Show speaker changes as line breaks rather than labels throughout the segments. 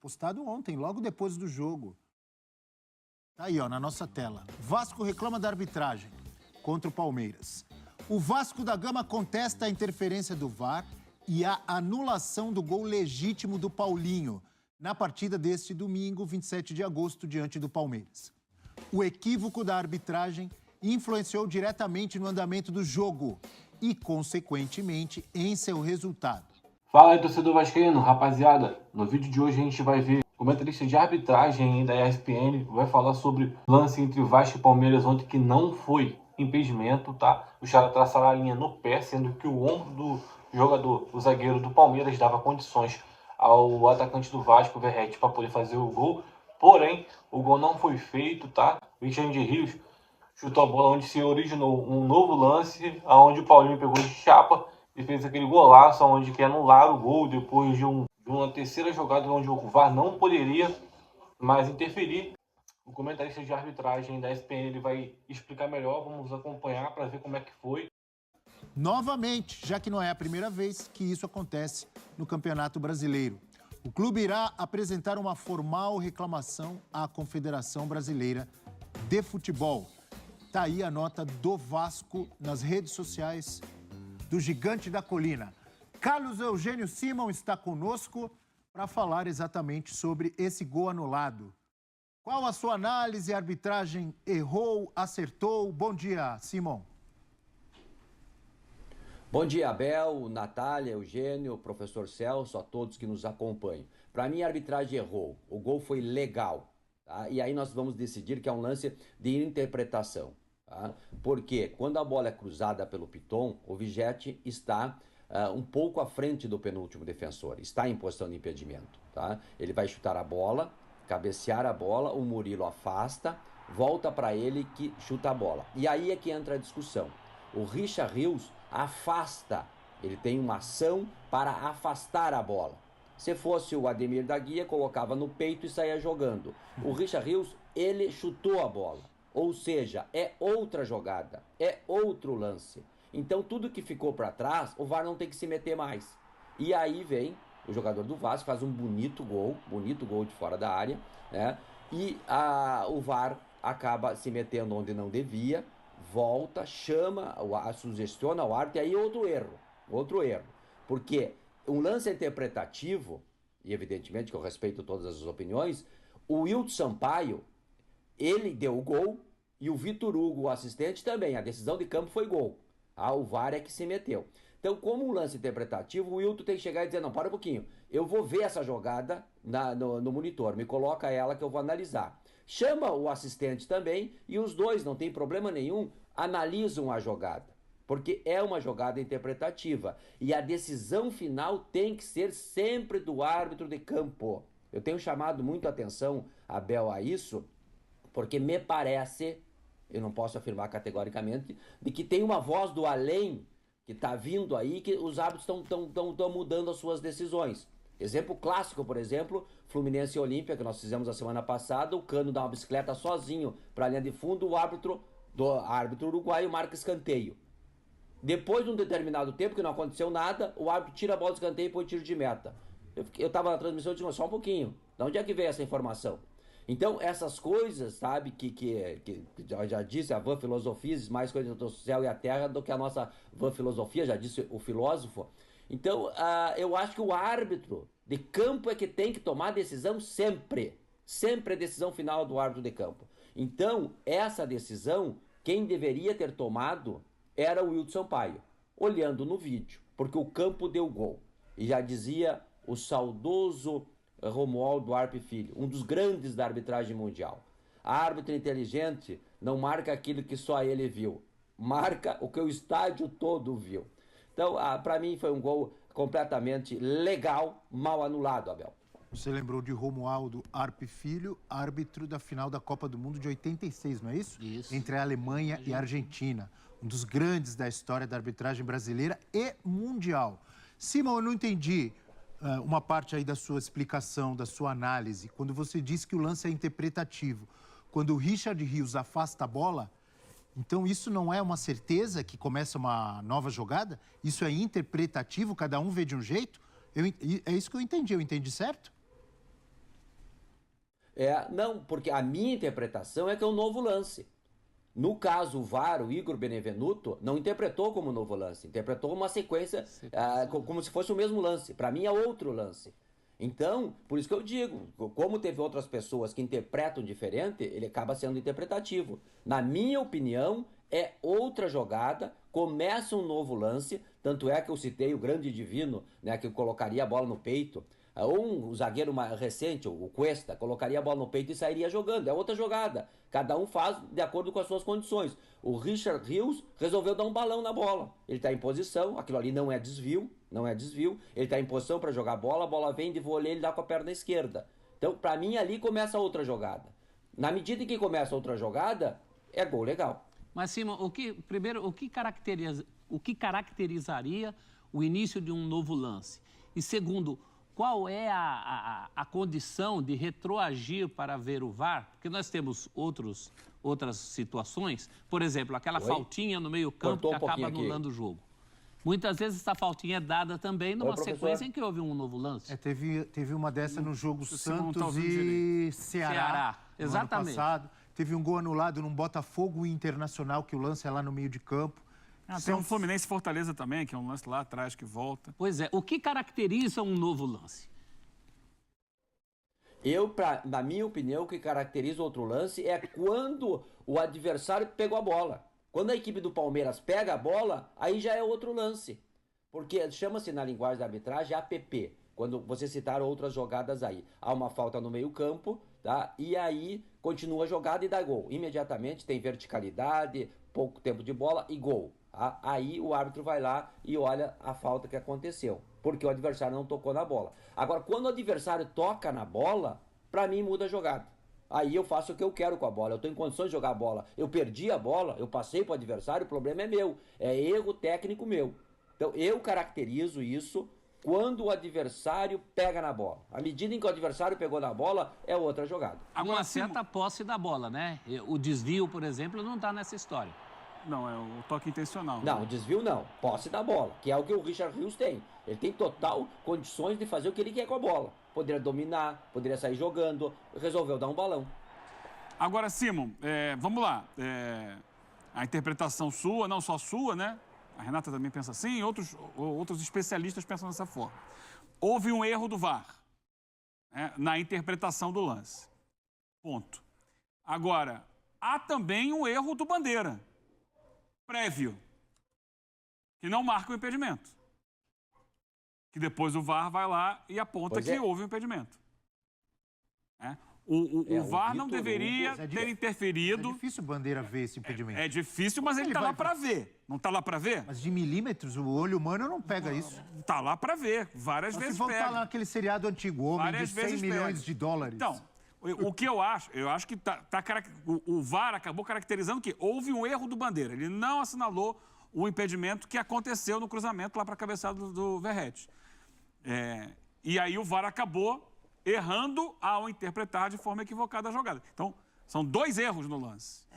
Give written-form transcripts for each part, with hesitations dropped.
postado ontem, logo depois do jogo. Tá aí, ó, na nossa tela. Vasco reclama da arbitragem contra o Palmeiras. O Vasco da Gama contesta a interferência do VAR e a anulação do gol legítimo do Paulinho na partida deste domingo, 27 de agosto, diante do Palmeiras. O equívoco da arbitragem influenciou diretamente no andamento do jogo e, consequentemente, em seu resultado.
Fala aí, torcedor vascaíno, rapaziada. No vídeo de hoje a gente vai ver o comentarista de arbitragem da ESPN vai falar sobre o lance entre Vasco e Palmeiras ontem que não foi impedimento, tá? Os caras traçaram a linha no pé, sendo que o ombro do jogador, o zagueiro do Palmeiras, dava condições ao atacante do Vasco, o Verratti, para poder fazer o gol. Porém, o gol não foi feito, tá? O Richard Rios chutou a bola onde se originou um novo lance, onde o Paulinho pegou de chapa e fez aquele golaço, onde quer anular o gol depois de uma terceira jogada onde o VAR não poderia mais interferir. O comentarista de arbitragem da ESPN ele vai explicar melhor, vamos acompanhar para ver como é que foi.
Novamente, já que não é a primeira vez que isso acontece no Campeonato Brasileiro. O clube irá apresentar uma formal reclamação à Confederação Brasileira de Futebol. Tá aí a nota do Vasco nas redes sociais do Gigante da Colina. Carlos Eugênio Simão está conosco para falar exatamente sobre esse gol anulado. Qual a sua análise? A arbitragem errou, acertou? Bom dia, Simão.
Bom dia, Abel, Natália, Eugênio, professor Celso, a todos que nos acompanham. Para mim, a arbitragem errou. O gol foi legal. Tá? E aí nós vamos decidir que é um lance de interpretação. Tá? Porque quando a bola é cruzada pelo Piton, o Verratti está um pouco à frente do penúltimo defensor. Está em posição de impedimento. Tá? Ele vai chutar a bola, cabecear a bola, o Murilo afasta, volta para ele que chuta a bola. E aí é que entra a discussão. O Richard Rios afasta, ele tem uma ação para afastar a bola. Se fosse o Ademir da Guia, colocava no peito e saía jogando. O Richard Rios, ele chutou a bola. Ou seja, é outra jogada, é outro lance. Então tudo que ficou para trás, o VAR não tem que se meter mais. E aí vem o jogador do Vasco, faz um bonito gol de fora da área, né? E o VAR acaba se metendo onde não devia, volta, chama, sugestiona o árbitro, e aí outro erro. Porque um lance interpretativo, e evidentemente que eu respeito todas as opiniões, o Wilton Sampaio, ele deu o gol, e o Vitor Hugo, o assistente, também. A decisão de campo foi gol. O VAR é que se meteu. Então, como um lance interpretativo, o Wilton tem que chegar e dizer, não, para um pouquinho, eu vou ver essa jogada no monitor, me coloca ela que eu vou analisar. Chama o assistente também e os dois, não tem problema nenhum, analisam a jogada. Porque é uma jogada interpretativa. E a decisão final tem que ser sempre do árbitro de campo. Eu tenho chamado muito a atenção, Abel, a isso, porque me parece, eu não posso afirmar categoricamente, de que tem uma voz do além que está vindo aí, que os árbitros estão mudando as suas decisões. Exemplo clássico, por exemplo, Fluminense e Olímpia, que nós fizemos a semana passada, o Cano dá uma bicicleta sozinho para a linha de fundo, o árbitro uruguaio marca escanteio. Depois de um determinado tempo, que não aconteceu nada, o árbitro tira a bola do escanteio e põe tiro de meta. Eu estava na transmissão e disse, só um pouquinho, de onde é que veio essa informação? Então, essas coisas, sabe, que já disse a vã filosofia, mais coisas do céu e a terra do que a nossa vã filosofia, já disse o filósofo. Então, eu acho que o árbitro de campo é que tem que tomar a decisão sempre. Sempre a decisão final do árbitro de campo. Então, essa decisão, quem deveria ter tomado era o Wilton Sampaio, olhando no vídeo, porque o campo deu gol. E já dizia o saudoso Romualdo Arpe Filho, um dos grandes da arbitragem mundial. Árbitro inteligente não marca aquilo que só ele viu, marca o que o estádio todo viu. Então, para mim foi um gol completamente legal, mal anulado, Abel.
Você lembrou de Romualdo Arpe Filho, árbitro da final da Copa do Mundo de 86, não é isso?
Isso.
Entre a Alemanha e a Argentina. Um dos grandes da história da arbitragem brasileira e mundial. Simão, eu não entendi uma parte aí da sua explicação, da sua análise, quando você disse que o lance é interpretativo. Quando o Richard Rios afasta a bola, então isso não é uma certeza que começa uma nova jogada? Isso é interpretativo, cada um vê de um jeito? É isso que eu entendi certo?
Não, porque a minha interpretação é que é um novo lance. No caso, o VAR, o Igor Benevenuto, não interpretou como novo lance, interpretou uma sequência como se fosse o mesmo lance. Para mim é outro lance. Então, por isso que eu digo, como teve outras pessoas que interpretam diferente, ele acaba sendo interpretativo. Na minha opinião, é outra jogada, começa um novo lance, tanto é que eu citei o grande Divino, né, que colocaria a bola no peito. Um zagueiro mais recente, o Cuesta, colocaria a bola no peito e sairia jogando. É outra jogada. Cada um faz de acordo com as suas condições. O Richard Rios resolveu dar um balão na bola. Ele está em posição, aquilo ali não é desvio. Ele está em posição para jogar a bola vem de vôlei, ele dá com a perna esquerda. Então, para mim, ali começa outra jogada. Na medida em que começa outra jogada, é gol legal.
Mas, Simon, o que caracterizaria o início de um novo lance? E segundo, qual é a condição de retroagir para ver o VAR? Porque nós temos outras situações, por exemplo, aquela faltinha no meio-campo que acaba anulando o jogo. Muitas vezes essa faltinha é dada também numa sequência em que houve um novo lance.
Teve uma dessa no jogo Santos e Ceará.
Exatamente.
Ano passado. Teve um gol anulado num Botafogo Internacional, que o lance é lá no meio de campo.
Tem um Fluminense e Fortaleza também, que é um lance lá atrás que volta.
Pois é. O que caracteriza um novo lance?
Na minha opinião, o que caracteriza outro lance é quando o adversário pegou a bola. Quando a equipe do Palmeiras pega a bola, aí já é outro lance. Porque chama-se na linguagem da arbitragem APP. Quando vocês citaram outras jogadas aí. Há uma falta no meio-campo, tá? E aí continua a jogada e dá gol. Imediatamente tem verticalidade, pouco tempo de bola e gol. Tá? Aí o árbitro vai lá e olha a falta que aconteceu. Porque o adversário não tocou na bola. Agora, quando o adversário toca na bola, pra mim muda a jogada. Aí eu faço o que eu quero com a bola, eu estou em condições de jogar a bola. Eu perdi a bola, eu passei para o adversário, o problema é meu. É erro técnico meu. Então eu caracterizo isso quando o adversário pega na bola. À medida em que o adversário pegou na bola, é outra jogada.
Agora, certa posse da bola, né? O desvio, por exemplo, não está nessa história.
Não, é o toque intencional.
Não, desvio não. Posse da bola, que é o que o Richard Rios tem. Ele tem total condições de fazer o que ele quer com a bola. Poderia dominar, poderia sair jogando, resolveu dar um balão.
Agora, Simon, vamos lá. A interpretação sua, não só sua, né? A Renata também pensa assim, outros especialistas pensam dessa forma. Houve um erro do VAR, né, na interpretação do lance. Ponto. Agora, há também um erro do Bandeira, prévio, que não marca o impedimento. Que depois o VAR vai lá e aponta que houve um impedimento. O VAR não deveria ter interferido.
É difícil o Bandeira ver esse impedimento.
É difícil, mas ele está lá para ver. Não está lá para ver?
Mas de milímetros, o olho humano não pega isso.
Está lá para ver. Várias vezes
se voltar lá naquele seriado antigo, Homem de 100 milhões de dólares.
Então, o que eu acho que o VAR acabou caracterizando que houve um erro do Bandeira. Ele não assinalou o impedimento que aconteceu no cruzamento lá para a cabeçada do Verratti. E aí o VAR acabou errando ao interpretar de forma equivocada a jogada. Então, são dois erros no lance.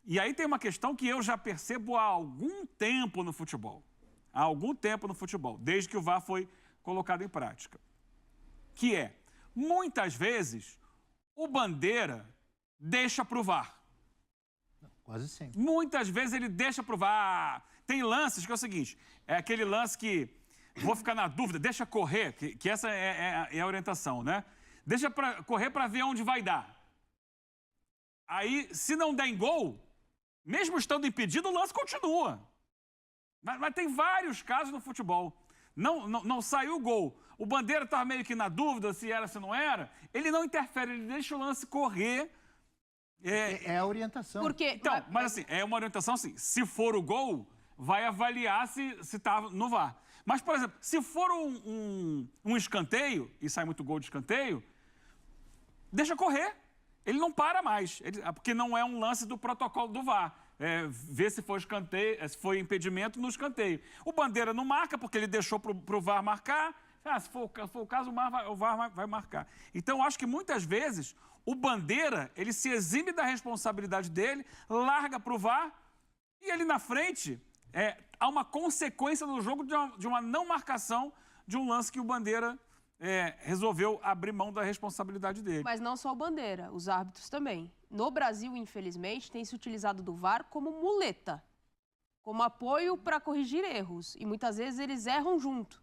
E aí tem uma questão que eu já percebo há algum tempo no futebol. Há algum tempo no futebol, desde que o VAR foi colocado em prática. Que é, muitas vezes, o Bandeira deixa para o VAR.
Quase sempre.
Muitas vezes ele deixa para o VAR. Tem lances que é o seguinte, é aquele lance que... Vou ficar na dúvida, deixa correr, que essa é a orientação, né? Deixa correr para ver onde vai dar. Aí, se não der em gol, mesmo estando impedido, o lance continua. Mas tem vários casos no futebol. Não saiu o gol. O Bandeira estava meio que na dúvida se era, se não era. Ele não interfere, ele deixa o lance correr.
É a orientação.
Então, mas assim, é uma orientação assim. Se for o gol, vai avaliar se está no VAR. Mas, por exemplo, se for um escanteio, e sai muito gol de escanteio, deixa correr. Ele não para mais, porque não é um lance do protocolo do VAR. Ver se foi escanteio, se foi impedimento no escanteio. O Bandeira não marca, porque ele deixou para o VAR marcar. Se for o caso, o VAR vai marcar. Então, eu acho que muitas vezes o Bandeira, ele se exime da responsabilidade dele, larga para o VAR, e ele na frente... há uma consequência no jogo de uma não marcação de um lance que o Bandeira resolveu abrir mão da responsabilidade dele.
Mas não só o Bandeira, os árbitros também. No Brasil, infelizmente, tem se utilizado do VAR como muleta, como apoio para corrigir erros. E muitas vezes eles erram junto,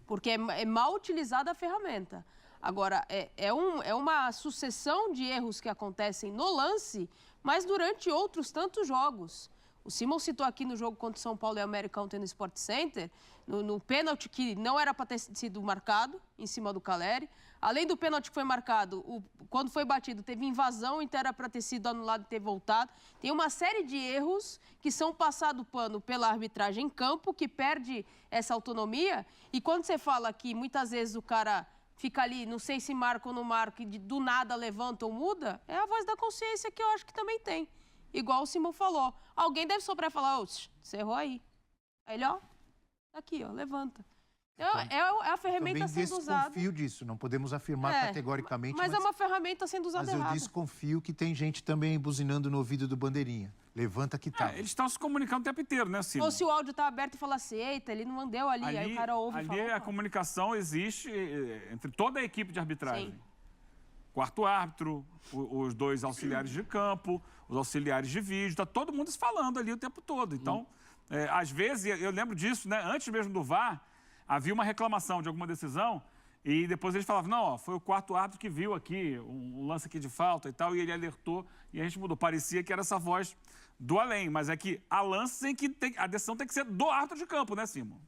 porque é mal utilizada a ferramenta. Agora, é uma sucessão de erros que acontecem no lance, mas durante outros tantos jogos. O Simon citou aqui no jogo contra o São Paulo e América ontem no Sport Center, no pênalti que não era para ter sido marcado em cima do Caleri. Além do pênalti que foi marcado, quando foi batido, teve invasão, então era para ter sido anulado e ter voltado. Tem uma série de erros que são passados pano pela arbitragem em campo, que perde essa autonomia. E quando você fala que muitas vezes o cara fica ali, não sei se marca ou não marca, e do nada levanta ou muda, é a voz da consciência que eu acho que também tem. Igual o Simão falou. Alguém deve soprar e falar, você errou aí. Aí ele, aqui, levanta. É a ferramenta sendo usada.
Eu desconfio disso, não podemos afirmar categoricamente.
Mas é uma ferramenta sendo usada errada.
Mas eu desconfio que tem gente também buzinando no ouvido do Bandeirinha. Levanta que tá.
Eles estão se comunicando o tempo inteiro, né, Simão?
Ou se o áudio tá aberto e fala assim, eita, ele não mandeu ali, aí o cara ouve e fala...
Ali a comunicação existe entre toda a equipe de arbitragem.
Sim.
Quarto árbitro, os dois auxiliares de campo, os auxiliares de vídeo, tá todo mundo se falando ali o tempo todo. Então, às vezes, eu lembro disso, né? Antes mesmo do VAR, havia uma reclamação de alguma decisão e depois eles falavam, não, foi o quarto árbitro que viu aqui um lance aqui de falta e tal, e ele alertou e a gente mudou. Parecia que era essa voz do além, mas é que há lances em que a decisão tem que ser do árbitro de campo, né, Simão?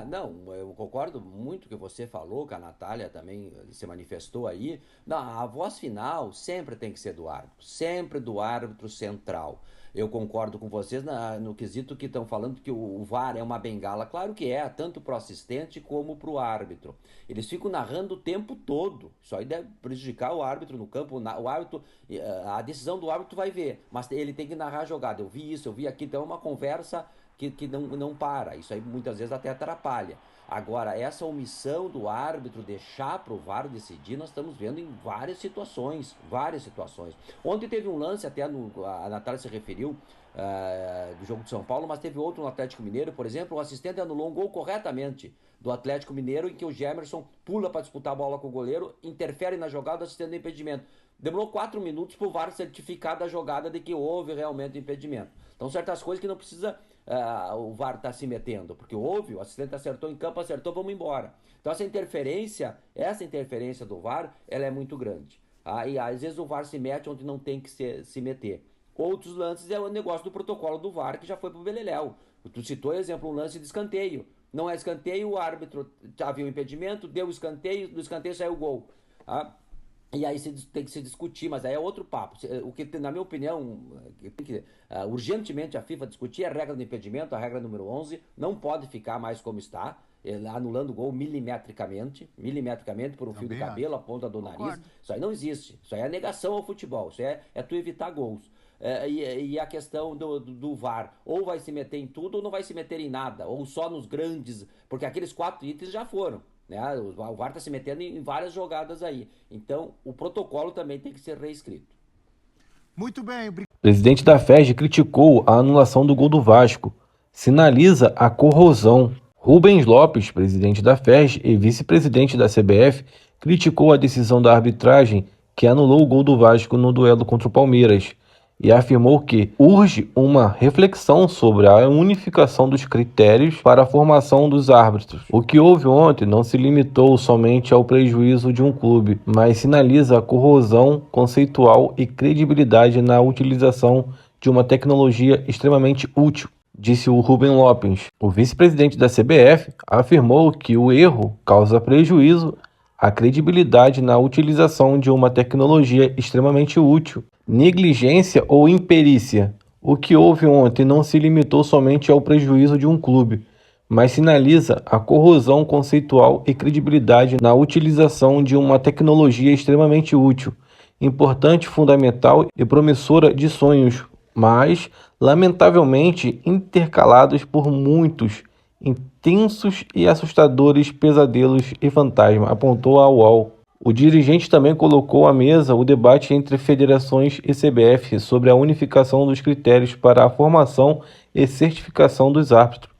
Não, eu concordo muito com o que você falou, que a Natália também se manifestou aí. Não, a voz final sempre tem que ser do árbitro, sempre do árbitro central. Eu concordo com vocês no quesito que estão falando que o VAR é uma bengala. Claro que é, tanto para o assistente como para o árbitro. Eles ficam narrando o tempo todo. Isso aí deve prejudicar o árbitro no campo. O árbitro, a decisão do árbitro vai ver, mas ele tem que narrar a jogada. Eu vi isso, eu vi aqui, então é uma conversa que não para. Isso aí muitas vezes até atrapalha. Agora, essa omissão do árbitro deixar para o VAR decidir, nós estamos vendo em várias situações. Ontem teve um lance, até a Natália se referiu, do jogo de São Paulo, mas teve outro no Atlético Mineiro, por exemplo, o assistente anulou um gol corretamente do Atlético Mineiro, em que o Gemerson pula para disputar a bola com o goleiro, interfere na jogada, assistente do impedimento. Demorou 4 minutos para o VAR certificar da jogada de que houve realmente impedimento. Então, certas coisas que não precisa o VAR estar se metendo, porque houve, o assistente acertou em campo, acertou, vamos embora. Então, essa interferência do VAR, ela é muito grande. E às vezes o VAR se mete onde não tem que se meter. Outros lances é o negócio do protocolo do VAR, que já foi pro beleléu. Tu citou, exemplo, um lance de escanteio. Não é escanteio, o árbitro havia o impedimento, deu o escanteio, do escanteio saiu o gol. E aí tem que se discutir, mas aí é outro papo. O que, na minha opinião, tem que urgentemente a FIFA discutir é a regra do impedimento, a regra número 11, não pode ficar mais como está, anulando o gol milimetricamente por um fio de cabelo, a ponta do nariz. Isso aí não existe. Isso aí é negação ao futebol, isso é tu evitar gols. E a questão do VAR, ou vai se meter em tudo ou não vai se meter em nada, ou só nos grandes, porque aqueles 4 itens já foram. Né? O VAR está se metendo em várias jogadas aí. Então, o protocolo também tem que ser reescrito.
Muito bem.
O presidente da FERJ criticou a anulação do gol do Vasco. Sinaliza a corrosão. Rubens Lopes, presidente da FERJ e vice-presidente da CBF, criticou a decisão da arbitragem que anulou o gol do Vasco no duelo contra o Palmeiras e afirmou que urge uma reflexão sobre a unificação dos critérios para a formação dos árbitros. O que houve ontem não se limitou somente ao prejuízo de um clube, mas sinaliza a corrosão conceitual e credibilidade na utilização de uma tecnologia extremamente útil, disse o Rubens Lopes. O vice-presidente da CBF afirmou que o erro causa prejuízo à credibilidade na utilização de uma tecnologia extremamente útil. Negligência ou imperícia. O que houve ontem não se limitou somente ao prejuízo de um clube, mas sinaliza a corrosão conceitual e credibilidade na utilização de uma tecnologia extremamente útil, importante, fundamental e promissora de sonhos, mas, lamentavelmente, intercalados por muitos intensos e assustadores pesadelos e fantasmas, apontou a UOL. O dirigente também colocou à mesa o debate entre federações e CBF sobre a unificação dos critérios para a formação e certificação dos árbitros.